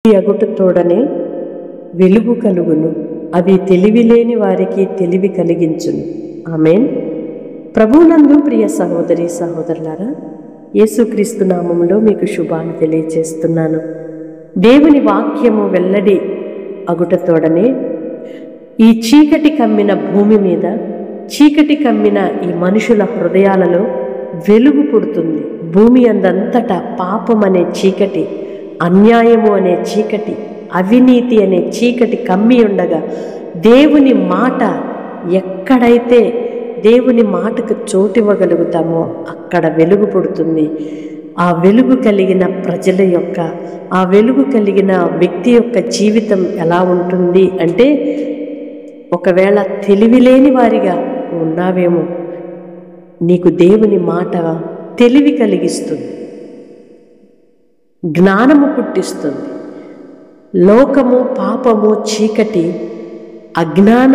అగుటతోడనే వెలుగు కలుగును, అవి తెలివిలేని వారికి తెలివి కలిగించును. ఆమేన్. ప్రభువునందు ప్రియ సహోదరి సహోదరులారా, యేసుక్రీస్తు నామములో మీకు శుభాలు తెలియజేస్తున్నాను. దేవుని వాక్యము వెల్లడి అగుటతోడనే ఈ చీకటి కమ్మిన భూమి మీద, చీకటి కమ్మిన ఈ మనుషుల హృదయాలలో వెలుగు పుడుతుంది. భూమి అందంతటా పాపం అనే చీకటి, అన్యాయము అనే చీకటి, అవినీతి అనే చీకటి కమ్మి ఉండగా దేవుని మాట ఎక్కడైతే దేవుని మాటకు చోటివ్వగలుగుతామో అక్కడ వెలుగు పుడుతుంది. ఆ వెలుగు కలిగిన ప్రజల యొక్క, ఆ వెలుగు కలిగిన వ్యక్తి యొక్క జీవితం ఎలా ఉంటుంది అంటే, ఒకవేళ తెలివిలేని వారిగా ఉన్నావేమో, నీకు దేవుని మాట తెలివి కలిగిస్తుంది, జ్ఞానము పుట్టిస్తుంది. లోకము, పాపము, చీకటి, అజ్ఞాన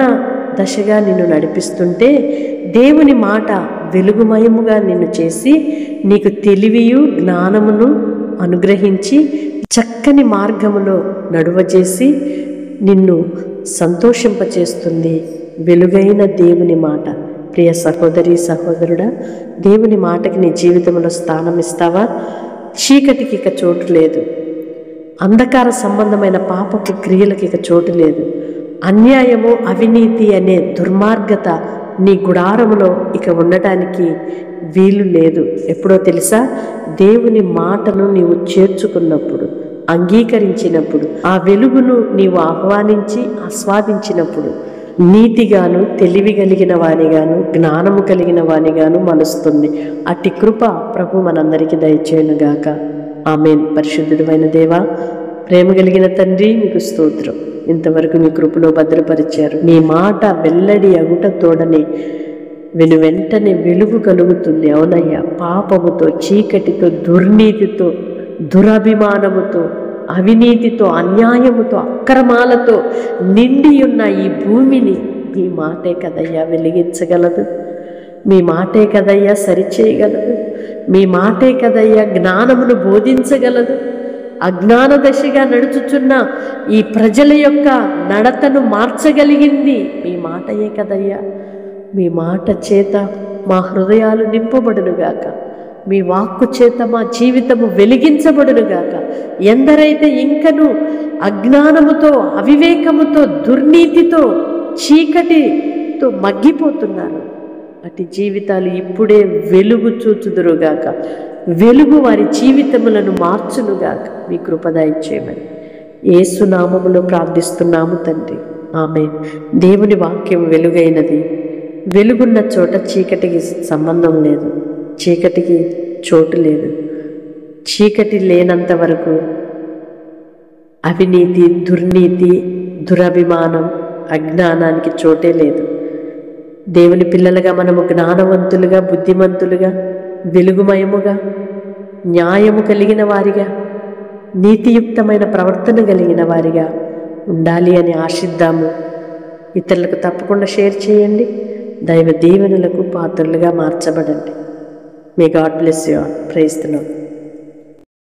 దశగా నిన్ను నడిపిస్తుంటే దేవుని మాట వెలుగుమయముగా నిన్ను చేసి నీకు తెలివియు జ్ఞానమును అనుగ్రహించి చక్కని మార్గములో నడువజేసి నిన్ను సంతోషింపచేస్తుంది వెలుగైన దేవుని మాట. ప్రియ సహోదరి సహోదరుడా, దేవుని మాటకి నీ జీవితంలో స్థానం ఇస్తావా? చీకటికి ఇక చోటు లేదు, అంధకార సంబంధమైన పాపపు క్రియలకి ఇక చోటు లేదు, అన్యాయము, అవినీతి అనే దుర్మార్గత నీ గుడారములో ఇక ఉండటానికి వీలు లేదు. ఎప్పుడో తెలుసా? దేవుని మాటను నీవు చేర్చుకున్నప్పుడు, అంగీకరించినప్పుడు, ఆ వెలుగును నీవు ఆహ్వానించి ఆస్వాదించినప్పుడు నీతిగాను, తెలివి కలిగిన వానిగాను, జ్ఞానము కలిగిన వానిగాను మలుస్తుంది. అట్టి కృప ప్రభు మనందరికీ దయచేయునుగాక. ఆమేన్. పరిశుద్ధుడైన దేవా, ప్రేమ కలిగిన తండ్రి, మీకు స్తోత్రం. ఇంతవరకు మీ కృపలో భద్రపరిచారు. నీ మాట వెల్లడి అగుట తోడనే వెంటనే వెలుగు కలుగుతుంది. అవునయ్యా, పాపముతో, చీకటితో, దుర్నీతితో, దురభిమానముతో, అవినీతితో, అన్యాయముతో, అక్రమాలతో నిండి ఉన్న ఈ భూమిని మీ మాటే కదయ్యా వెలిగించగలదు. మీ మాటే కదయ్యా సరిచేయగలదు. మీ మాటే కదయ్యా జ్ఞానమును బోధించగలదు. అజ్ఞాన దశగా నడుచుచున్న ఈ ప్రజల యొక్క నడతను మార్చగలిగింది మీ మాటయే కదయ్యా. మీ మాట చేత మా హృదయాలు నింపబడునుగాక. మీ వాక్కు చేత మా జీవితము వెలిగించబడునుగాక. ఎందరైతే ఇంకను అజ్ఞానముతో, అవివేకముతో, దుర్నీతితో, చీకటితో మగ్గిపోతున్నారు, అటు జీవితాలు ఇప్పుడే వెలుగు చూచుదురుగాక. వెలుగు వారి జీవితములను మార్చునుగాక. మీ కృప దయచేయమని యేసు నామములో ప్రార్థిస్తున్నాము తండ్రి. ఆమేన్. దేవుని వాక్యం వెలుగైనది. వెలుగున్న చోట చీకటికి సంబంధం లేదు, చీకటికి చోటు లేదు. చీకటి లేనంత వరకు అవినీతి, దుర్నీతి, దురభిమానం, అజ్ఞానానికి చోటే లేదు. దేవుని పిల్లలుగా మనము జ్ఞానవంతులుగా, బుద్ధిమంతులుగా, వెలుగుమయముగా, న్యాయము కలిగిన వారిగా, నీతియుక్తమైన ప్రవర్తన కలిగిన వారిగా ఉండాలి అని ఆశిద్దాము. ఇతరులకు తప్పకుండా షేర్ చేయండి. దైవ దీవెనలకు పాత్రలుగా మార్చబడండి. May God bless you all. Praise the lord.